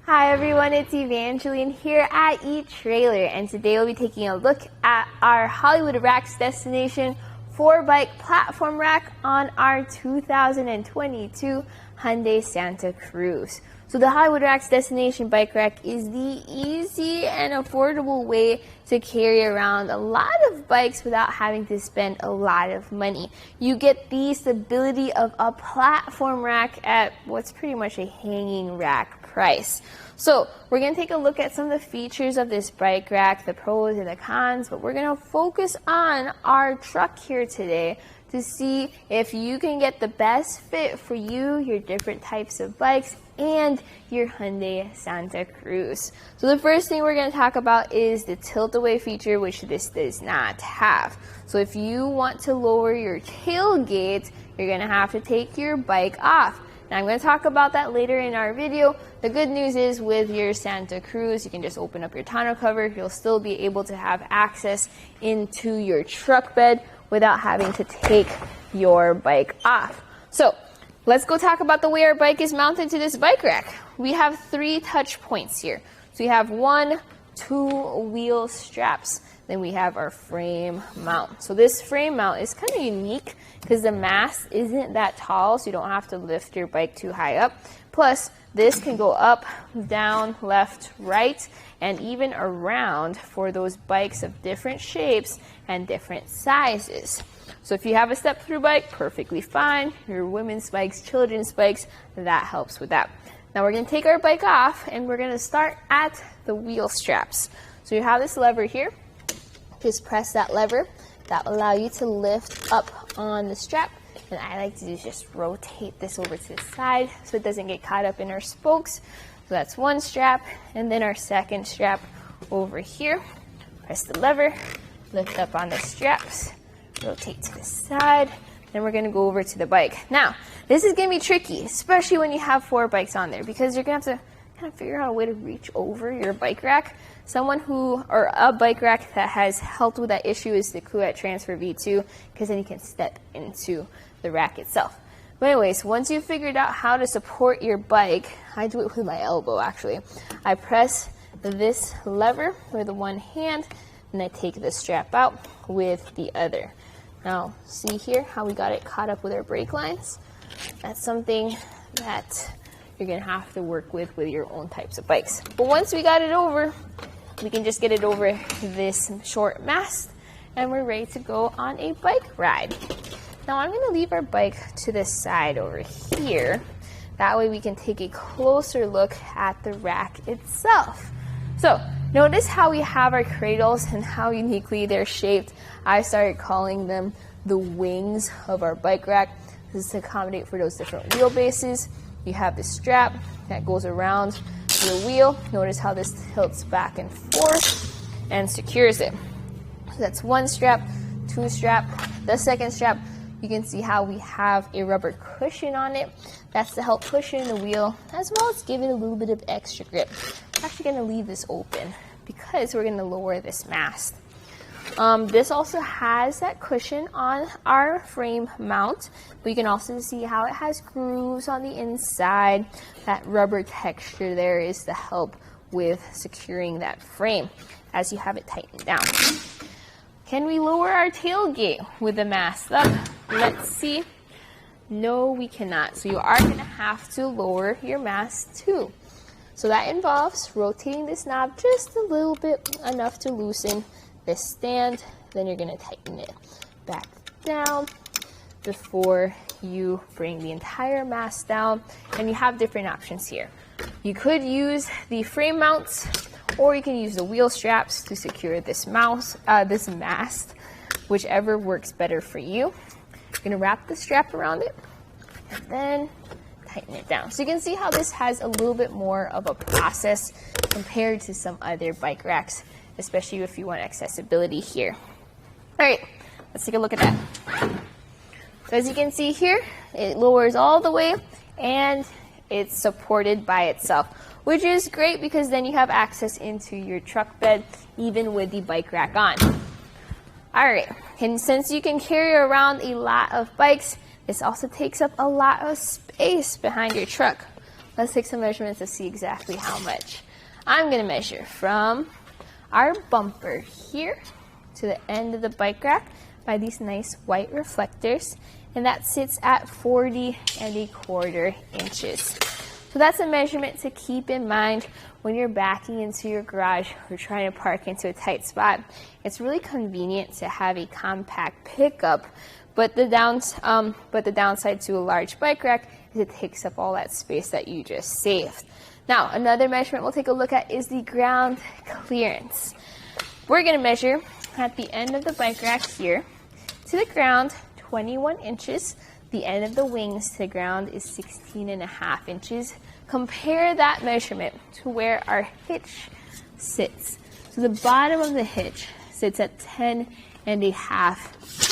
Hi everyone, it's Evangeline here at etrailer, and today we'll be taking a look at our Hollywood Racks destination 4-bike platform rack on our 2022 Hyundai Santa Cruz. So the Hollywood Racks destination bike rack is the easy and affordable way to carry around a lot of bikes without having to spend a lot of money. You get the stability of a platform rack at what's pretty much a hanging rack price. So we're going to take a look at some of the features of this bike rack, the pros and the cons, but we're going to focus on our truck here today to see if you can get the best fit for you, your different types of bikes, and your Hyundai Santa Cruz. So the first thing we're going to talk about is the tilt-away feature, which this does not have. So if you want to lower your tailgate, you're going to have to take your bike off. Now I'm going to talk about that later in our video. The good news is with your Santa Cruz, you can just open up your tonneau cover. You'll still be able to have access into your truck bed without having to take your bike off. So let's go talk about the way our bike is mounted to this bike rack. We have 3 touch points here. So we have 1, 2 wheel straps. Then we have our frame mount. So this frame mount is kind of unique because the mast isn't that tall, so you don't have to lift your bike too high up. Plus, this can go up, down, left, right, and even around for those bikes of different shapes and different sizes. So if you have a step-through bike, perfectly fine. Your women's bikes, children's bikes, that helps with that. Now we're going to take our bike off and we're going to start at the wheel straps. So you have this lever here. Just press that lever. That will allow you to lift up on the strap. And I like to just rotate this over to the side so it doesn't get caught up in our spokes. So that's one strap, and then our second strap over here. Press the lever, lift up on the straps, rotate to the side, then we're gonna go over to the bike. Now, this is gonna be tricky, especially when you have 4 bikes on there, because you're gonna have to kind of figure out a way to reach over your bike rack. A bike rack that has helped with that issue is the Kuat Transfer V2, because then you can step into the rack itself. But anyways, once you've figured out how to support your bike, I do it with my elbow actually. I press this lever with one hand, and I take the strap out with the other. Now, see here how we got it caught up with our brake lines? That's something that you're gonna have to work with your own types of bikes. But once we got it over, we can just get it over this short mast, and we're ready to go on a bike ride. Now I'm gonna leave our bike to the side over here. That way we can take a closer look at the rack itself. So notice how we have our cradles and how uniquely they're shaped. I started calling them the wings of our bike rack. This is to accommodate for those different wheelbases. You have the strap that goes around your wheel. Notice how this tilts back and forth and secures it. So that's one strap, 2 strap. The second strap, you can see how we have a rubber cushion on it. That's to help cushion the wheel, as well as give it a little bit of extra grip. I'm actually going to leave this open because we're going to lower this mast. This also has that cushion on our frame mount, but you can also see how it has grooves on the inside. That rubber texture there is to help with securing that frame as you have it tightened down. Can we lower our tailgate with the mast up? Let's see. No, we cannot. So you are going to have to lower your mast too. So that involves rotating this knob just a little bit, enough to loosen this stand. Then you're going to tighten it back down before you bring the entire mast down. And you have different options here. You could use the frame mounts, or you can use the wheel straps to secure this mast, whichever works better for you. You're going to wrap the strap around it and then tighten it down. So you can see how this has a little bit more of a process compared to some other bike racks, especially if you want accessibility here. All right, let's take a look at that. So as you can see here, it lowers all the way and it's supported by itself, which is great because then you have access into your truck bed even with the bike rack on. All right, and since you can carry around a lot of bikes, this also takes up a lot of space behind your truck. Let's take some measurements to see exactly how much. I'm gonna measure from our bumper here to the end of the bike rack by these nice white reflectors, and that sits at 40¼ inches. So that's a measurement to keep in mind when you're backing into your garage or trying to park into a tight spot. It's really convenient to have a compact pickup, but the downside to a large bike rack is it takes up all that space that you just saved. Now, another measurement we'll take a look at is the ground clearance. We're going to measure at the end of the bike rack here to the ground 21 inches. The end of the wings to the ground is 16½ inches. Compare that measurement to where our hitch sits. So the bottom of the hitch sits at 10½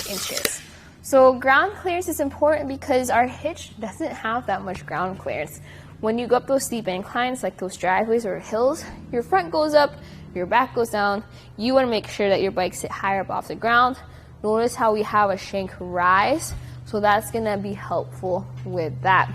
inches. So ground clearance is important because our hitch doesn't have that much ground clearance. When you go up those steep inclines, like those driveways or hills, your front goes up, your back goes down. You want to make sure that your bike sit higher up off the ground. Notice how we have a shank rise, so that's going to be helpful with that.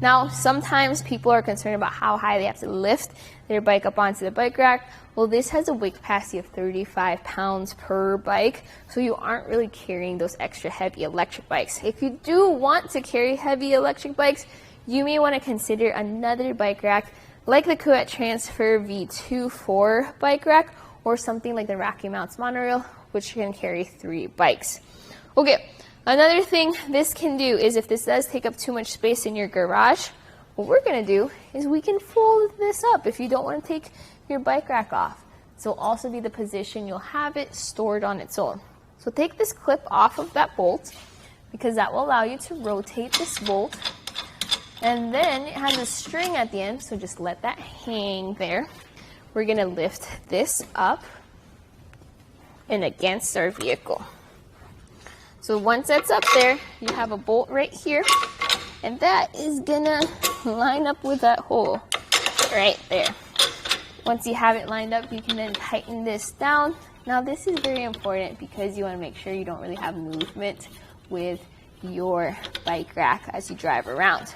Now, sometimes people are concerned about how high they have to lift their bike up onto the bike rack. Well, this has a weight capacity of 35 pounds per bike, so you aren't really carrying those extra heavy electric bikes. If you do want to carry heavy electric bikes, you may want to consider another bike rack like the Kuat Transfer V2 bike rack, or something like the Rocky Mounts monorail, which can carry 3 bikes. Okay, another thing this can do is if this does take up too much space in your garage, what we're going to do is we can fold this up if you don't want to take your bike rack off. So it'll also be the position you'll have it stored on its own. So take this clip off of that bolt, because that will allow you to rotate this bolt. And then it has a string at the end, so just let that hang there. We're going to lift this up and against our vehicle. So once that's up there, you have a bolt right here, and that is going to line up with that hole right there. Once you have it lined up, you can then tighten this down. Now this is very important because you want to make sure you don't really have movement with your bike rack as you drive around.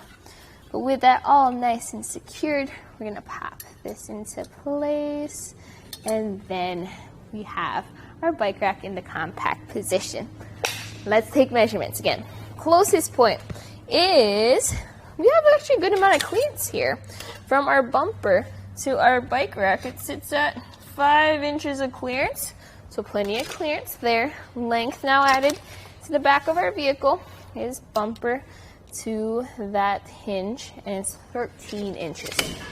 But with that all nice and secured, we're going to pop this into place, and then we have our bike rack in the compact position. Let's take measurements again. Closest point is, we have actually a good amount of clearance here. From our bumper to our bike rack, it sits at 5 inches of clearance, so plenty of clearance there. Length now added to the back of our vehicle is bumper to that hinge, and it's 13 inches.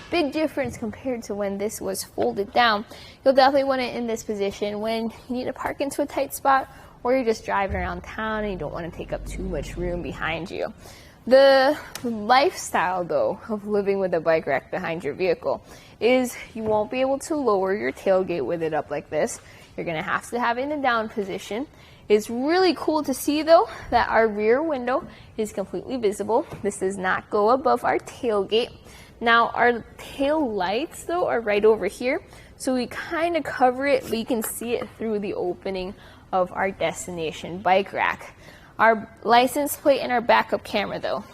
Big difference compared to when this was folded down. You'll definitely want it in this position when you need to park into a tight spot, or you're just driving around town and you don't want to take up too much room behind you. The lifestyle, though, of living with a bike rack behind your vehicle is you won't be able to lower your tailgate with it up like this. You're going to have it in a down position. It's really cool to see, though, that our rear window is completely visible. This does not go above our tailgate. Now, our tail lights, though, are right over here, so we kind of cover it, but you can see it through the opening of our destination bike rack. Our license plate and our backup camera, though.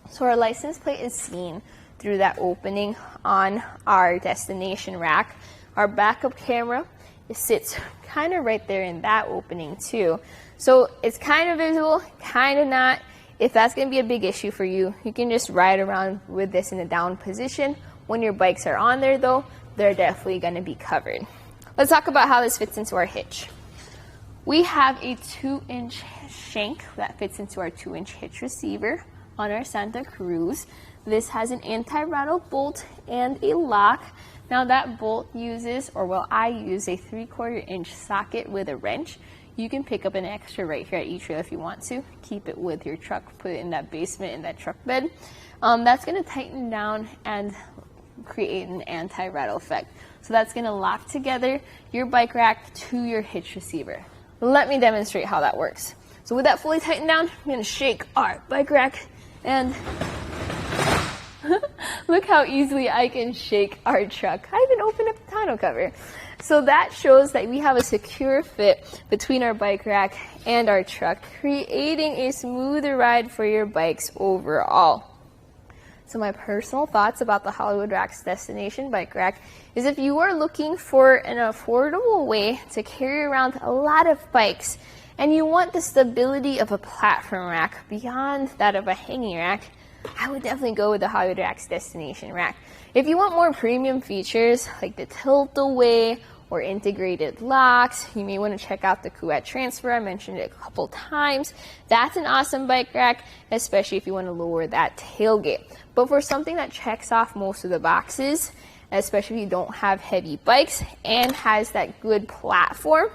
So our license plate is seen through that opening on our destination rack. Our backup camera, it sits kind of right there in that opening too. So it's kind of visible, kind of not. If that's going to be a big issue for you, you can just ride around with this in a down position. When your bikes are on there, though, they're definitely going to be covered. Let's talk about how this fits into our hitch. We have a 2-inch shank that fits into our 2-inch hitch receiver on our Santa Cruz. This has an anti-rattle bolt and a lock. Now that bolt uses, or well, I use a 3/4 inch socket with a wrench. You can pick up an extra right here at etrailer if you want to. Keep it with your truck, put it in that basement, in that truck bed. That's going to tighten down and create an anti-rattle effect. So that's going to lock together your bike rack to your hitch receiver. Let me demonstrate how that works. So with that fully tightened down, I'm going to shake our bike rack, and look how easily I can shake our truck. I even opened up the tonneau cover. So that shows that we have a secure fit between our bike rack and our truck, creating a smoother ride for your bikes overall. So my personal thoughts about the Hollywood Rack's Destination Bike Rack is if you are looking for an affordable way to carry around a lot of bikes and you want the stability of a platform rack beyond that of a hanging rack, I would definitely go with the Hollywood Rack's Destination Rack. If you want more premium features like the tilt away or integrated locks, you may want to check out the Kuat Transfer. I mentioned it a couple times. That's an awesome bike rack, especially if you want to lower that tailgate. But for something that checks off most of the boxes, especially if you don't have heavy bikes and has that good platform,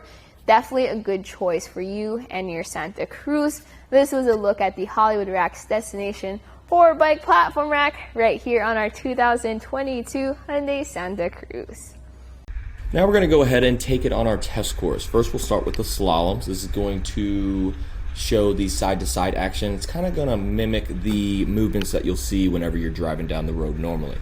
definitely a good choice for you and your Santa Cruz. This was a look at the Hollywood Rack's Destination 4-bike platform rack right here on our 2022 Hyundai Santa Cruz. Now we're going to go ahead and take it on our test course. First we'll start with the slaloms. This is going to show the side-to-side action. It's kind of going to mimic the movements that you'll see whenever you're driving down the road normally.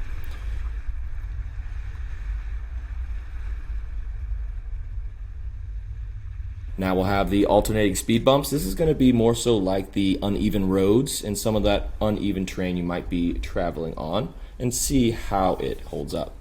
Now we'll have the alternating speed bumps. This is going to be more so like the uneven roads and some of that uneven terrain you might be traveling on, and see how it holds up.